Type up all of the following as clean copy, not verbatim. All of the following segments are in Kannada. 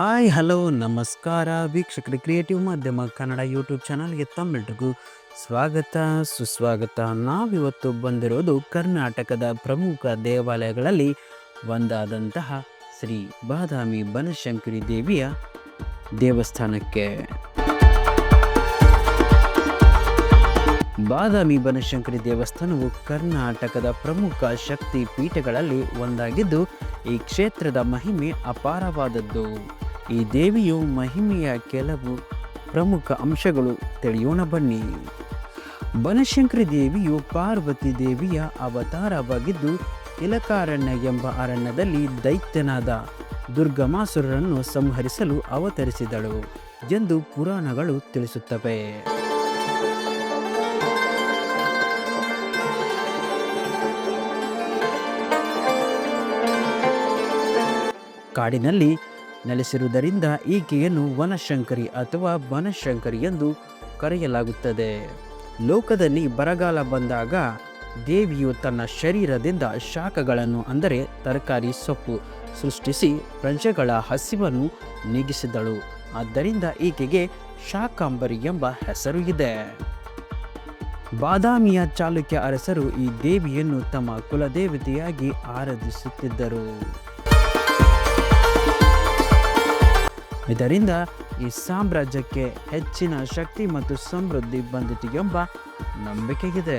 ಹಾಯ್ ಹಲೋ ನಮಸ್ಕಾರ ವೀಕ್ಷಕರು, ಕ್ರಿಯೇಟಿವ್ ಮಾಧ್ಯಮ ಕನ್ನಡ ಯೂಟ್ಯೂಬ್ ಚಾನಲ್ಗೆ ತಮ್ಮೆಲ್ರಿಗೂ ಸ್ವಾಗತ ಸುಸ್ವಾಗತ. ನಾವಿವತ್ತು ಬಂದಿರೋದು ಕರ್ನಾಟಕದ ಪ್ರಮುಖ ದೇವಾಲಯಗಳಲ್ಲಿ ಒಂದಾದಂತಹ ಶ್ರೀ ಬಾದಾಮಿ ಬನಶಂಕರಿ ದೇವಿಯ ದೇವಸ್ಥಾನಕ್ಕೆ. ಬಾದಾಮಿ ಬನಶಂಕರಿ ದೇವಸ್ಥಾನವು ಕರ್ನಾಟಕದ ಪ್ರಮುಖ ಶಕ್ತಿ ಪೀಠಗಳಲ್ಲಿ ಒಂದಾಗಿದ್ದು, ಈ ಕ್ಷೇತ್ರದ ಮಹಿಮೆ ಅಪಾರವಾದದ್ದು. ಈ ದೇವಿಯು ಮಹಿಮೆಯ ಕೆಲವು ಪ್ರಮುಖ ಅಂಶಗಳು ತಿಳಿಯೋಣ ಬನ್ನಿ. ಬನಶಂಕರಿ ದೇವಿಯು ಪಾರ್ವತಿ ದೇವಿಯ ಅವತಾರವಾಗಿದ್ದು, ತಿಲಕಾರಣ್ಯ ಎಂಬ ಅರಣ್ಯದಲ್ಲಿ ದೈತ್ಯನಾದ ದುರ್ಗಮಾಸುರರನ್ನು ಸಂಹರಿಸಲು ಅವತರಿಸಿದಳು ಎಂದು ಪುರಾಣಗಳು ತಿಳಿಸುತ್ತವೆ. ಕಾಡಿನಲ್ಲಿ ನೆಲೆಸಿರುವುದರಿಂದ ಈಕೆಯನ್ನು ವನಶಂಕರಿ ಅಥವಾ ಬನಶಂಕರಿ ಎಂದು ಕರೆಯಲಾಗುತ್ತದೆ. ಲೋಕದಲ್ಲಿ ಬರಗಾಲ ಬಂದಾಗ ದೇವಿಯು ತನ್ನ ಶರೀರದಿಂದ ಶಾಖಗಳನ್ನು ಅಂದರೆ ತರಕಾರಿ ಸೊಪ್ಪು ಸೃಷ್ಟಿಸಿ ಪ್ರಜೆಗಳ ಹಸಿವನ್ನು ನೀಗಿಸಿದಳು. ಆದ್ದರಿಂದ ಈಕೆಗೆ ಶಾಕಾಂಬರಿ ಎಂಬ ಹೆಸರು ಇದೆ. ಬಾದಾಮಿಯ ಚಾಲುಕ್ಯ ಅರಸರು ಈ ದೇವಿಯನ್ನು ತಮ್ಮ ಕುಲದೇವತೆಯಾಗಿ ಆರಾಧಿಸುತ್ತಿದ್ದರು. ಇದರಿಂದ ಈ ಸಾಮ್ರಾಜ್ಯಕ್ಕೆ ಹೆಚ್ಚಿನ ಶಕ್ತಿ ಮತ್ತು ಸಮೃದ್ಧಿ ಬಂದಿತು ಎಂಬ ನಂಬಿಕೆಯಿದೆ.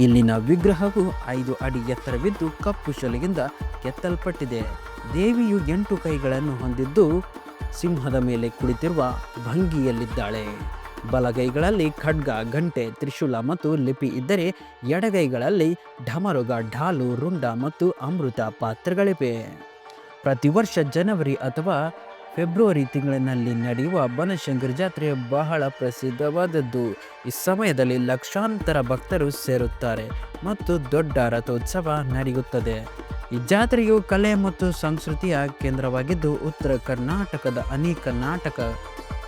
ಇಲ್ಲಿನ ವಿಗ್ರಹವು 5 ಅಡಿ ಎತ್ತರವಿದ್ದು ಕಪ್ಪು ಶಿಲೆಯಿಂದ ಕೆತ್ತಲ್ಪಟ್ಟಿದೆ. ದೇವಿಯು 8 ಕೈಗಳನ್ನು ಹೊಂದಿದ್ದು ಸಿಂಹದ ಮೇಲೆ ಕುಳಿತಿರುವ ಭಂಗಿಯಲ್ಲಿದ್ದಾಳೆ. ಬಲಗೈಗಳಲ್ಲಿ ಖಡ್ಗ, ಗಂಟೆ, ತ್ರಿಶೂಲ ಮತ್ತು ಲಿಪಿ ಇದ್ದರೆ ಎಡಗೈಗಳಲ್ಲಿ ಢಮರುಗ, ಢಾಲು, ರುಂಡ ಮತ್ತು ಅಮೃತ ಪಾತ್ರೆಗಳಿವೆ. ಪ್ರತಿ ವರ್ಷ ಜನವರಿ ಅಥವಾ ಫೆಬ್ರವರಿ ತಿಂಗಳಿನಲ್ಲಿ ನಡೆಯುವ ಬನಶಂಕರಿ ಜಾತ್ರೆ ಬಹಳ ಪ್ರಸಿದ್ಧವಾದದ್ದು. ಈ ಸಮಯದಲ್ಲಿ ಲಕ್ಷಾಂತರ ಭಕ್ತರು ಸೇರುತ್ತಾರೆ ಮತ್ತು ದೊಡ್ಡ ರಥೋತ್ಸವ ನಡೆಯುತ್ತದೆ. ಈ ಜಾತ್ರೆಯು ಕಲೆ ಮತ್ತು ಸಂಸ್ಕೃತಿಯ ಕೇಂದ್ರವಾಗಿದ್ದು, ಉತ್ತರ ಕರ್ನಾಟಕದ ಅನೇಕ ನಾಟಕ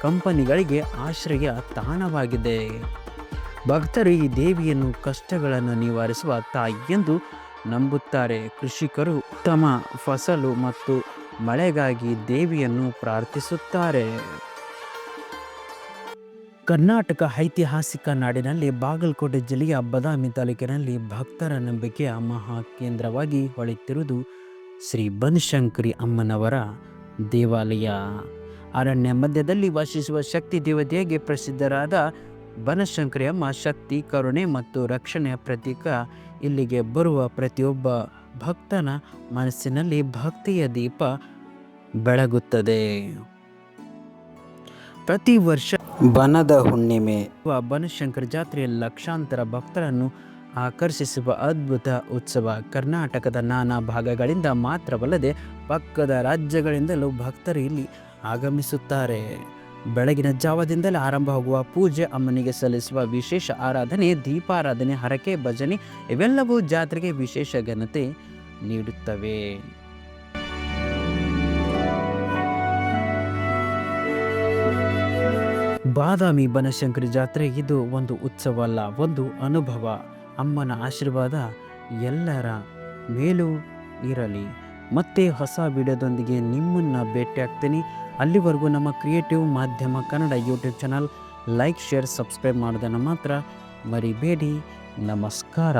ಕಂಪನಿಗಳಿಗೆ ಆಶ್ರಯ ತಾಣವಾಗಿದೆ. ಭಕ್ತರು ಈ ದೇವಿಯನ್ನು ಕಷ್ಟಗಳನ್ನು ನಿವಾರಿಸುವ ತಾಯಿ ಎಂದು ನಂಬುತ್ತಾರೆ. ಕೃಷಿಕರು ಉತ್ತಮ ಫಸಲು ಮತ್ತು ಮಳೆಗಾಗಿ ದೇವಿಯನ್ನು ಪ್ರಾರ್ಥಿಸುತ್ತಾರೆ. ಕರ್ನಾಟಕ ಐತಿಹಾಸಿಕ ನಾಡಿನಲ್ಲಿ ಬಾಗಲಕೋಟೆ ಜಿಲ್ಲೆಯ ಬಾದಾಮಿ ತಾಲೂಕಿನಲ್ಲಿ ಭಕ್ತರ ನಂಬಿಕೆಯ ಮಹಾ ಕೇಂದ್ರವಾಗಿ ಹೊಳೆಯುತ್ತಿರುವುದು ಶ್ರೀ ಬನಶಂಕರಿ ಅಮ್ಮನವರ ದೇವಾಲಯ. ಅರಣ್ಯ ಮಧ್ಯದಲ್ಲಿ ವಾಸಿಸುವ ಶಕ್ತಿ ದೇವತೆಯಾಗಿ ಪ್ರಸಿದ್ಧರಾದ ಬನಶಂಕರಿ ಅಮ್ಮ ಶಕ್ತಿ, ಕರುಣೆ ಮತ್ತು ರಕ್ಷಣೆಯ ಪ್ರತೀಕ. ಇಲ್ಲಿಗೆ ಬರುವ ಪ್ರತಿಯೊಬ್ಬ ಭಕ್ತನ ಮನಸ್ಸಿನಲ್ಲಿ ಭಕ್ತಿಯ ದೀಪ ಬೆಳಗುತ್ತದೆ. ಪ್ರತಿ ವರ್ಷ ಬನದ ಹುಣ್ಣಿಮೆ ಬನಶಂಕರಿ ಜಾತ್ರೆಯಲ್ಲಿ ಲಕ್ಷಾಂತರ ಭಕ್ತರನ್ನು ಆಕರ್ಷಿಸುವ ಅದ್ಭುತ ಉತ್ಸವ. ಕರ್ನಾಟಕದ ನಾನಾ ಭಾಗಗಳಿಂದ ಮಾತ್ರವಲ್ಲದೆ ಪಕ್ಕದ ರಾಜ್ಯಗಳಿಂದಲೂ ಭಕ್ತರು ಇಲ್ಲಿ ಆಗಮಿಸುತ್ತಾರೆ. ಬೆಳಗಿನ ಜಾವದಿಂದಲೇ ಆರಂಭವಾಗುವ ಪೂಜೆ, ಅಮ್ಮನಿಗೆ ಸಲ್ಲಿಸುವ ವಿಶೇಷ ಆರಾಧನೆ, ದೀಪಾರಾಧನೆ, ಹರಕೆ, ಭಜನೆ ಇವೆಲ್ಲವೂ ಜಾತ್ರೆಗೆ ವಿಶೇಷ ಘನತೆ ನೀಡುತ್ತವೆ. ಬಾದಾಮಿ ಬನಶಂಕರಿ ಜಾತ್ರೆ ಇದು ಒಂದು ಉತ್ಸವ ಅಲ್ಲ, ಒಂದು ಅನುಭವ. ಅಮ್ಮನ ಆಶೀರ್ವಾದ ಎಲ್ಲರ ಮೇಲೂ ಇರಲಿ. ಮತ್ತೆ ಹೊಸ ವಿಡಿಯೋದೊಂದಿಗೆ ನಿಮ್ಮನ್ನು ಭೇಟಿಯಾಗ್ತೀನಿ. ಅಲ್ಲಿವರೆಗೂ ನಮ್ಮ ಕ್ರಿಯೇಟಿವ್ ಮಾಧ್ಯಮ Kannada YouTube channel like, share, subscribe ಮಾಡೋದನ್ನು ಮಾತ್ರ ಮರಿಬೇಡಿ. ನಮಸ್ಕಾರ.